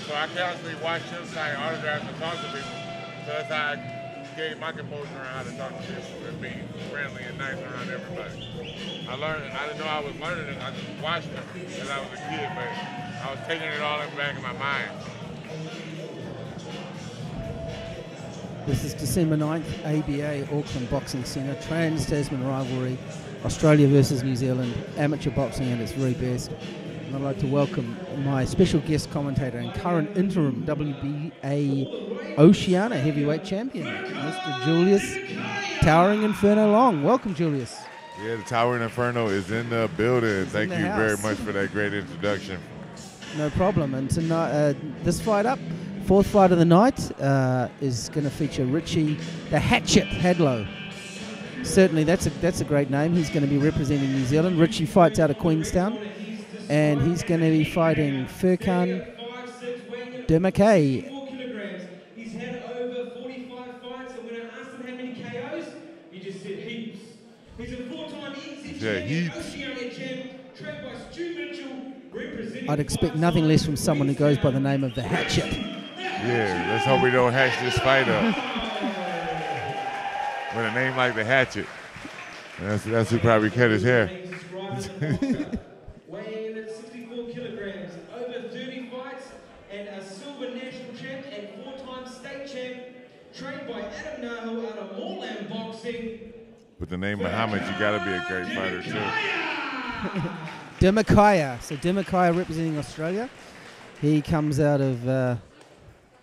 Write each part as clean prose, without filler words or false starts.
So I constantly watched him sign autographs and talk to people. So that's how I gave my composure around how to talk to people and be friendly and nice around everybody. I learned, I didn't know I was learning it. I just watched him as I was a kid, but I was taking it all in the back of my mind. This is December 9th, ABA Auckland Boxing Centre, Trans-Tasman rivalry, Australia versus New Zealand, amateur boxing at its very best. And I'd like to welcome my special guest commentator and current interim WBA Oceania heavyweight champion, Mr. Julius Towering Inferno Long. Welcome, Julius. Yeah, the Towering Inferno is in the building. Thank you very much for that great introduction. No problem. And tonight, this fight up, fourth fight of the night, is going to feature Richie the Hatchet Hadlow. Certainly, that's a great name. He's going to be representing New Zealand. Richie fights out of Queenstown, and he's going to be fighting Furkan Demirkaya. He's had over 45 fights, and when I asked him how many KOs, he just said heaps. He's a four-time NZ champion, Oceania champ, trained by Stu Mitchell, representing. I'd expect nothing less from someone who goes by the name of the Hatchet. Yeah, let's hope we don't hatch this fight up. With a name like the Hatchet. That's who probably cut his hair. Weighing in at 64 kilograms, over 30 fights, and a silver national champ and four-time state champ, trained by Adam Nahu out of Moreland Boxing. With the name Muhammed, you got to be a great fighter too. Demirkaya. So Demirkaya representing Australia. He comes out of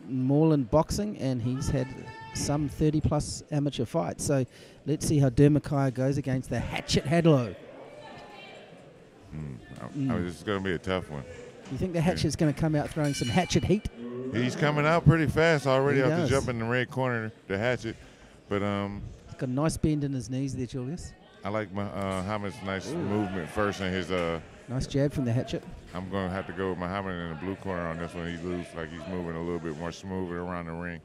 Moreland Boxing, and he's had some 30-plus amateur fights. So let's see how Demirkaya goes against the Hatchet Hadlow. This is going to be a tough one. You think the Hatchet's going to come out throwing some Hatchet heat? He's coming out pretty fast already after jumping in the red corner, the Hatchet. But he's got a nice bend in his knees there, Julius. I like Muhammad's nice movement first and his nice jab from the Hatchet. I'm going to have to go with Muhammad in the blue corner on this one. He looks like he's moving a little bit more smoother around the ring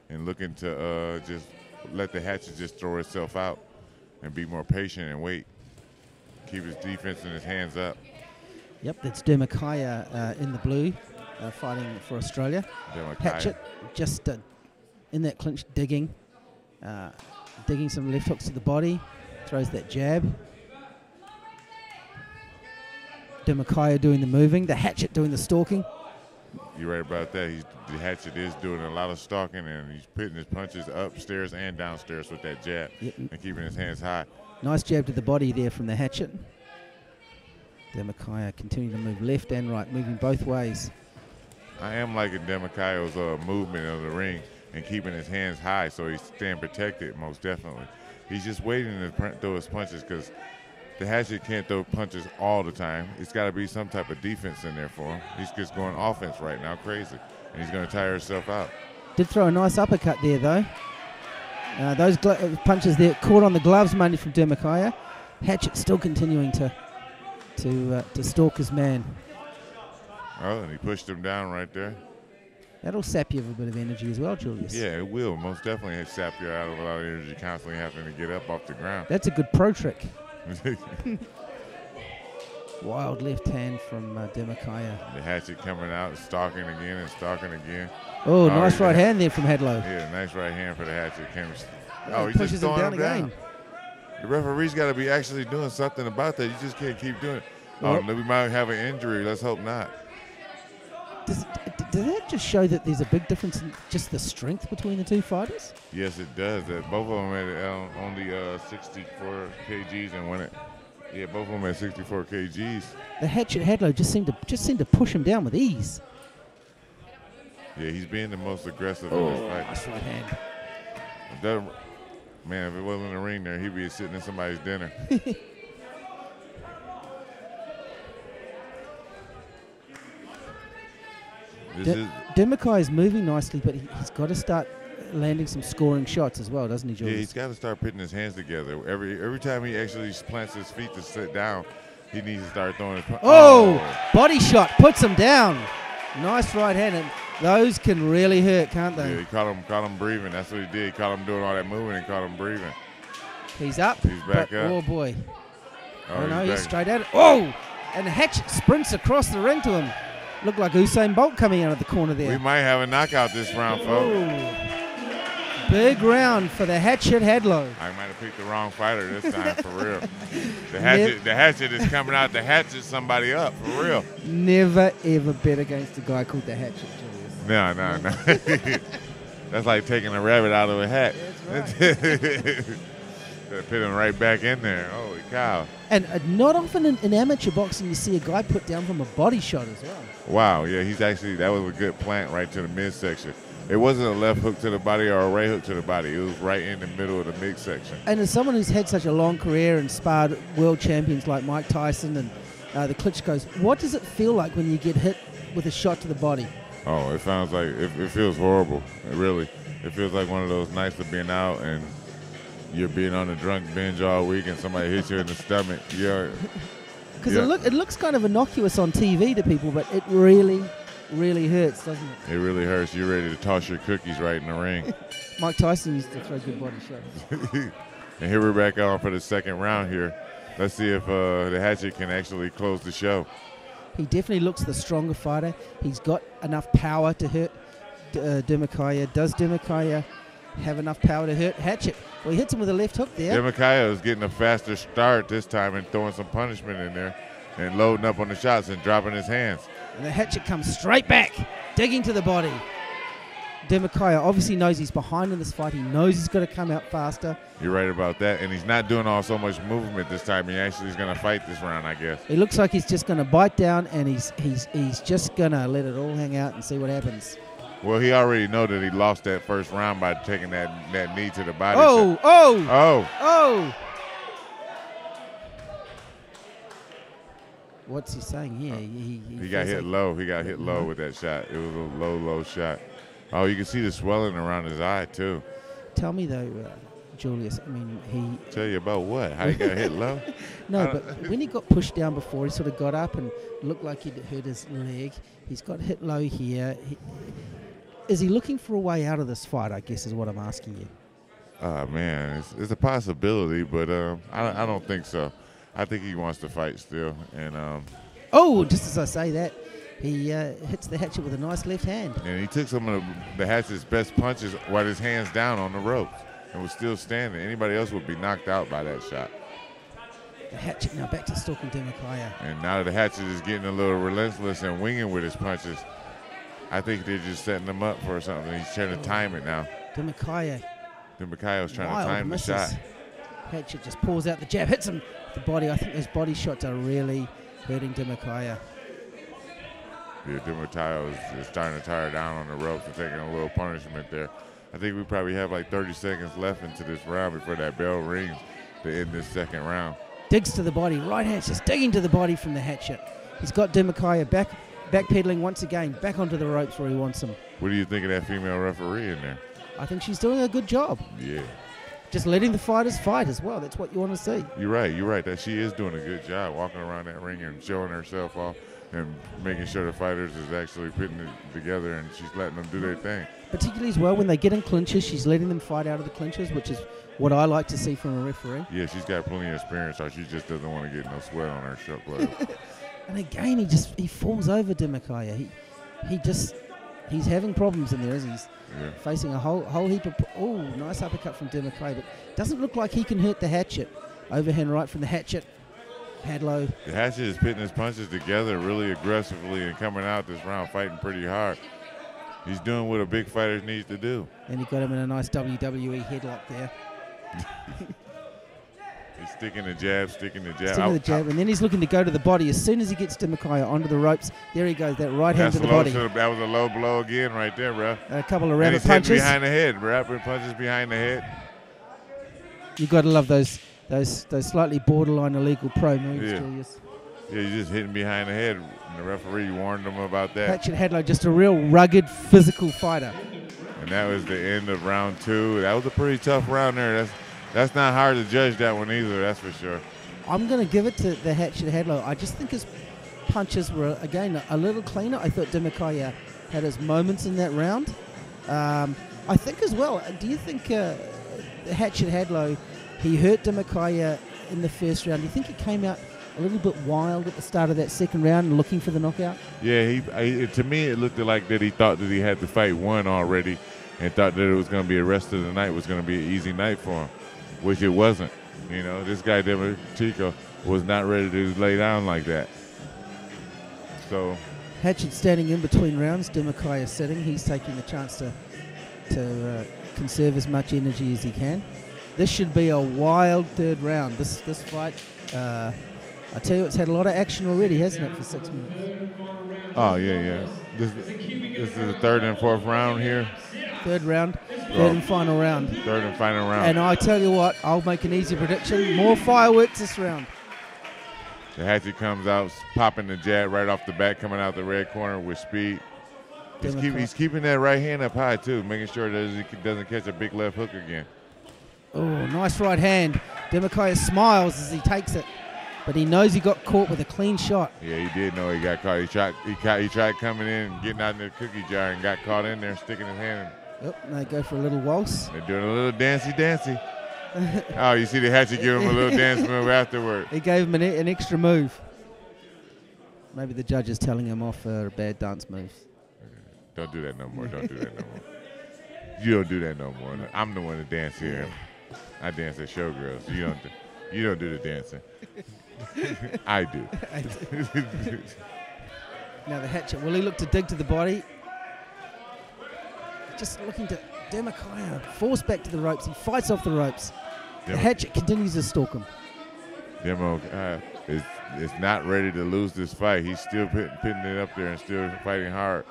and looking to just let the Hatchet just throw itself out and be more patient and wait. Keep his defense and his hands up. Yep, that's Demirkaya in the blue, fighting for Australia. Hatchet just in that clinch, digging some left hooks to the body, throws that jab. Demirkaya doing the moving, the Hatchet doing the stalking. You're right about that. The Hatchet is doing a lot of stalking, and he's putting his punches upstairs and downstairs with that jab and keeping his hands high. Nice jab to the body there from the Hatchet. Demirkaya continuing to move left and right, moving both ways. I am liking Demirkaya's movement of the ring and keeping his hands high so he's staying protected, most definitely. He's just waiting to throw his punches because the Hatchet can't throw punches all the time. It's got to be some type of defense in there for him. He's just going offense right now, crazy, and he's going to tire himself out. Did throw a nice uppercut there, though. Those punches there caught on the gloves, mainly from Demirkaya. Hatchet still continuing to stalk his man. Oh, and he pushed him down right there. That'll sap you of a bit of energy as well, Julius. Yeah, it will. Most definitely sap you out of a lot of energy, constantly having to get up off the ground. That's a good pro trick. Wild left hand from Demirkaya. The Hatchet coming out, stalking again and stalking again. Oh, nice right hand there from Hadlow. Yeah, nice right hand for the Hatchet. He pushes him down again. The referee's got to be actually doing something about that. You just can't keep doing it. Oh, we might have an injury. Let's hope not. Does that just show that there's a big difference in just the strength between the two fighters? Yes, it does. Both of them had only 64 kgs and won it. Yeah, both of them had 64 kgs. The Hatchet Hadlow just seemed to push him down with ease. Yeah, he's being the most aggressive in this fight. Nice right hand. Man, if it wasn't a ring there, he'd be sitting in somebody's dinner. Demirkaya is moving nicely, but he's got to start landing some scoring shots as well, doesn't he, Julius? Yeah, he's got to start putting his hands together. Every time he actually plants his feet to sit down, he needs to start throwing his body shot, puts him down. Nice right hand. And those can really hurt, can't they? Yeah, he caught him breathing. That's what he did. He caught him doing all that moving and caught him breathing. He's up. He's back up. Oh, boy. Oh, no, he's straight at it. Oh! And Hatchet sprints across the ring to him. Looked like Usain Bolt coming out of the corner there. We might have a knockout this round, folks. Ooh. Big round for the Hatchet Hadlow. I might have picked the wrong fighter this time, for real. The hatchet is coming out to hatchet somebody up, for real. Never, ever bet against a guy called the Hatchet, Julius. No. That's like taking a rabbit out of a hat. That's right. Put him right back in there. Holy cow. And not often in amateur boxing you see a guy put down from a body shot as well. Wow, yeah, that was a good plant right to the midsection. It wasn't a left hook to the body or a right hook to the body. It was right in the middle of the midsection. And as someone who's had such a long career and sparred world champions like Mike Tyson and the Klitschko's, what does it feel like when you get hit with a shot to the body? Oh, it sounds like it feels horrible. It feels like one of those nights of being out and you're being on a drunk binge all week and somebody hits you in the stomach. Yeah. Because it looks kind of innocuous on TV to people, but it really hurts, doesn't it? It really hurts. You're ready to toss your cookies right in the ring. Mike Tyson used to throw good body shots. And here we're back on for the second round here. Let's see if the Hatchet can actually close the show. He definitely looks the stronger fighter. He's got enough power to hurt Demirkaya. Does Demirkaya have enough power to hurt Hatchet? Well, he hits him with a left hook there. Demirkaya is getting a faster start this time and throwing some punishment in there and loading up on the shots and dropping his hands. And the Hatchet comes straight back, digging to the body. Demirkaya obviously knows he's behind in this fight. He knows he's got to come out faster. You're right about that. And he's not doing all so much movement this time. He actually is going to fight this round, I guess. It looks like he's just going to bite down, and he's just going to let it all hang out and see what happens. Well, he already know that he lost that first round by taking that knee to the body. Oh! What's he saying here? He got hit low. He got hit low with that shot. It was a low shot. Oh, you can see the swelling around his eye, too. Tell me, though, Julius, I mean, Tell you about what? How he got hit low? No, but when he got pushed down before, he sort of got up and looked like he'd hurt his leg. He's got hit low here. Is he looking for a way out of this fight, I guess, is what I'm asking you. Man, it's a possibility, but I don't think so. I think he wants to fight still. And just as I say that, he hits the Hatchet with a nice left hand. And he took some of the Hatchet's best punches with his hands down on the ropes and was still standing. Anybody else would be knocked out by that shot. The Hatchet now back to stalking Demirkaya. And now the Hatchet is getting a little relentless and winging with his punches. I think they're just setting him up for something. He's trying to time it now. Demirkaya was trying to time misses. The shot. Hatchet just pulls out the jab, hits him with the body. I think those body shots are really hurting Demirkaya. Yeah, Demirkaya is starting to tire down on the ropes and taking a little punishment there. I think we probably have like 30 seconds left into this round before that bell rings to end this second round. Digs to the body. Right hand's just digging to the body from the Hatchet. He's got Demirkaya backpedaling once again, back onto the ropes where he wants him. What do you think of that female referee in there? I think she's doing a good job. Yeah. Just letting the fighters fight as well. That's what you want to see. You're right. That she is doing a good job walking around that ring and showing herself off and making sure the fighters is actually putting it together and she's letting them do their thing. Particularly as well when they get in clinches, she's letting them fight out of the clinches, which is what I like to see from a referee. Yeah, she's got plenty of experience, so she just doesn't want to get no sweat on her short gloves. And again, he falls over Demirkaya. He's having problems in there, isn't he? Yeah. Facing a whole heap of... Oh, nice uppercut from Demirkaya, but doesn't look like he can hurt the Hatchet. Overhand right from the Hatchet. Hadlow. The Hatchet is putting his punches together really aggressively and coming out this round fighting pretty hard. He's doing what a big fighter needs to do. And he got him in a nice WWE headlock there. He's sticking the jab. Sticking the jab, and then he's looking to go to the body. As soon as he gets Demirkaya onto the ropes, there he goes, that right hand to the body. That was a low blow again right there, bro. A couple of rabbit punches. Hitting behind the head, rabbit punches behind the head. You've got to love those slightly borderline illegal pro moves, Julius. Yeah, you're just hitting behind the head. the referee warned him about that. Hatchet Hadlow, just a real rugged, physical fighter. And that was the end of round 2. That was a pretty tough round there. That's not hard to judge that one either, that's for sure. I'm going to give it to the Hatchet Hadlow. I just think his punches were, again, a little cleaner. I thought Demirkaya had his moments in that round. I think as well, do you think Hatchet Hadlow, he hurt Demirkaya in the first round? Do you think he came out a little bit wild at the start of that second round and looking for the knockout? Yeah, to me it looked like that he thought that he had the fight won already and thought that it was going to be the rest of the night was going to be an easy night for him, which it wasn't. You know, this guy Demirkaya was not ready to lay down like that. So Hatchet standing in between rounds, Demirkaya sitting. He's taking the chance to conserve as much energy as he can. This should be a wild third round. This fight, I tell you, it's had a lot of action already, hasn't it, for 6 minutes? Oh, yeah. This is the third and fourth round here. Third round, third and final round. Third and final round. And I tell you what, I'll make an easy prediction. More fireworks this round. The Hatchet comes out, popping the jab right off the bat, coming out the red corner with speed. He's keeping that right hand up high, too, making sure that he doesn't catch a big left hook again. Oh, nice right hand. Demirkaya smiles as he takes it, but he knows he got caught with a clean shot. Yeah, he did know he got caught. He tried coming in and getting out in the cookie jar and got caught in there, sticking his hand in. Yep, and they go for a little waltz. They're doing a little dancey. Oh, you see the Hatchet give him a little dance move afterward. He gave him an extra move. Maybe the judge is telling him off for bad dance moves. Don't do that no more. Don't do that no more. You don't do that no more. I'm the one to dance here. I dance at showgirls. You don't do the dancing. I do. Now the Hatchet, will he look to dig to the body? Just looking to Demirkaya, forced back to the ropes. He fights off the ropes. The Hatchet continues to stalk him. Demo is not ready to lose this fight. He's still putting it up there and still fighting hard.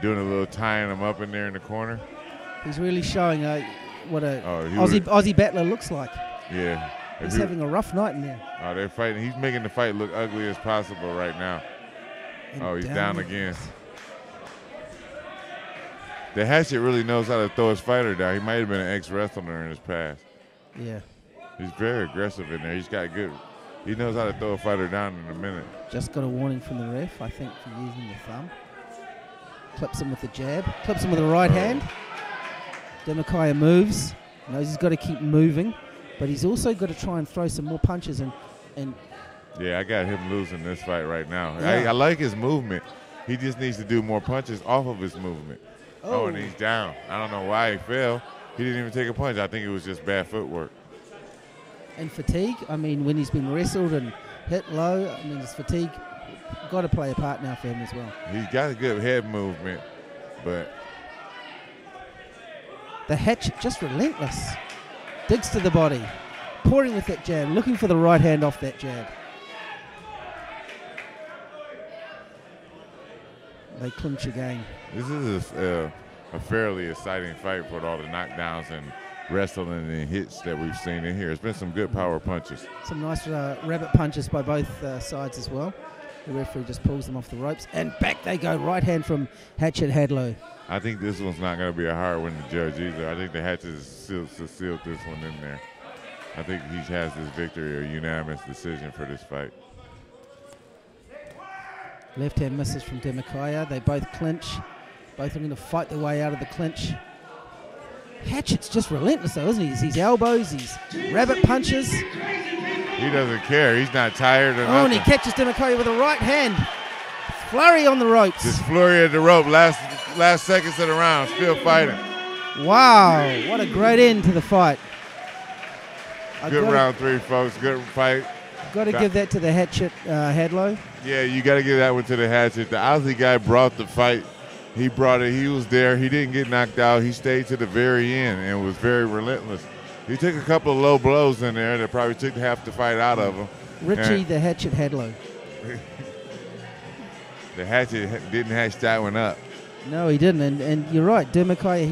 Doing a little tying him up in there in the corner. He's really showing what a Aussie battler looks like. Yeah. He's having a rough night in there. Oh, they're fighting. He's making the fight look ugly as possible right now. And he's down again. The Hatchet really knows how to throw his fighter down. He might have been an ex-wrestler in his past. Yeah. He's very aggressive in there. He's got good. He knows how to throw a fighter down in a minute. Just got a warning from the ref, I think, for using the thumb. Clips him with the jab. Clips him with the right hand. Demirkaya moves. Knows he's got to keep moving, but he's also got to try and throw some more punches and yeah, I got him losing this fight right now. Yeah. I like his movement. He just needs to do more punches off of his movement. Oh, and he's down. I don't know why he fell. He didn't even take a punch. I think it was just bad footwork. And fatigue. I mean, when he's been wrestled and hit low, I mean, his fatigue got to play a part now for him as well. He's got a good head movement, but the Hatchet just relentless. Digs to the body, pouring with that jab, looking for the right hand off that jab. They clinch again. This is a fairly exciting fight for all the knockdowns and wrestling and hits that we've seen in here. It's been some good power punches. Some nice rabbit punches by both sides as well. The referee just pulls them off the ropes, and back they go. Right hand from Hatchet Hadlow. I think this one's not going to be a hard one to judge either. I think the Hatchet sealed this one in there. I think he has this victory, a unanimous decision for this fight. Left hand misses from Demirkaya. They both clinch. Both are going to fight their way out of the clinch. Hatchet's just relentless though, isn't he? His elbows, his rabbit punches. He doesn't care. He's not tired or nothing. Oh, and he catches Demirkaya with a right hand. Flurry on the ropes. Just flurry at the rope. Last seconds of the round. Still fighting. Wow. What a great end to the fight. Good round 3, folks. Good fight. Got to give that to the Hatchet Hadlow. Yeah, you got to give that one to the Hatchet. The Aussie guy brought the fight. He brought it. He was there. He didn't get knocked out. He stayed to the very end and was very relentless. He took a couple of low blows in there that probably took half the fight out of him. Richie, the Hatchet Hadlow. The Hatchet didn't hatch that one up. No, he didn't. And you're right. Demirkaya,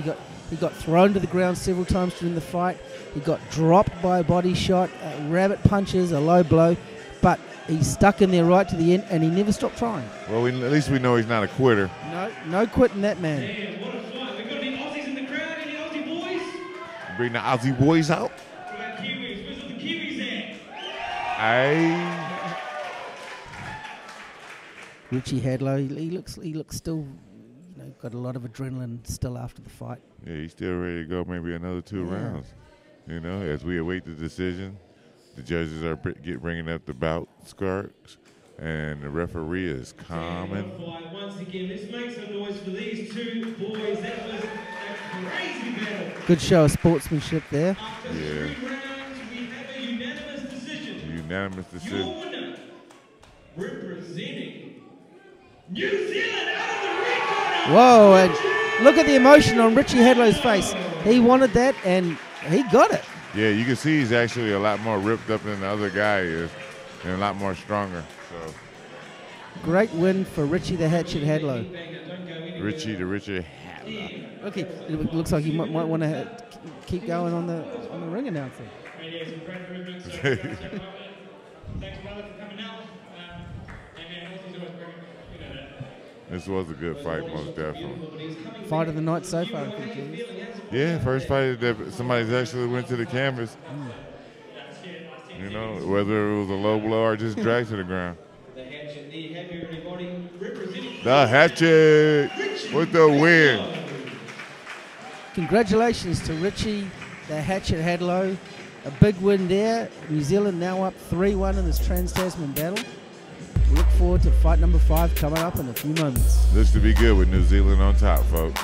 he got thrown to the ground several times during the fight. He got dropped by a body shot, rabbit punches, a low blow. But he stuck in there right to the end, and he never stopped trying. Well, at least we know he's not a quitter. No quitting that man. Man, what a fight. We've got any Aussies in the crowd? Any Aussie boys? Bring the Aussie boys out. What about Kiwis? Where's all the Kiwis at? Aye. Richie Hadlow, he looks still, got a lot of adrenaline still after the fight. Yeah, he's still ready to go maybe another 2 rounds. As we await the decision, the judges are bringing up the bout scarts, and the referee is calming. Once again, let's make some noise for these 2 boys. That was a crazy battle. Good show of sportsmanship there. After 3 rounds, we have a unanimous decision. Unanimous decision. Your winner, representing New Zealand out of the red corner. Whoa, and look at the emotion on Richie Hadlow's face. He wanted that, and he got it. Yeah, you can see he's actually a lot more ripped up than the other guy is, and a lot more stronger. So great win for Richie the Hatchet Hadlow. Richie Hadlow. Look, it looks like he might want to keep going on the ring announcer. Thanks, brother, for coming out. This was a good fight, most definitely. Fight of the night so far, I think, Julius. Yeah, first fight that somebody's actually went to the canvas. Whether it was a low blow or just dragged to the ground. The Hatchet with the win. Congratulations to Richie the Hatchet Hadlow. A big win there. New Zealand now up 3-1 in this Trans-Tasman battle. We look forward to fight number 5 coming up in a few moments. Looks to be good with New Zealand on top, folks.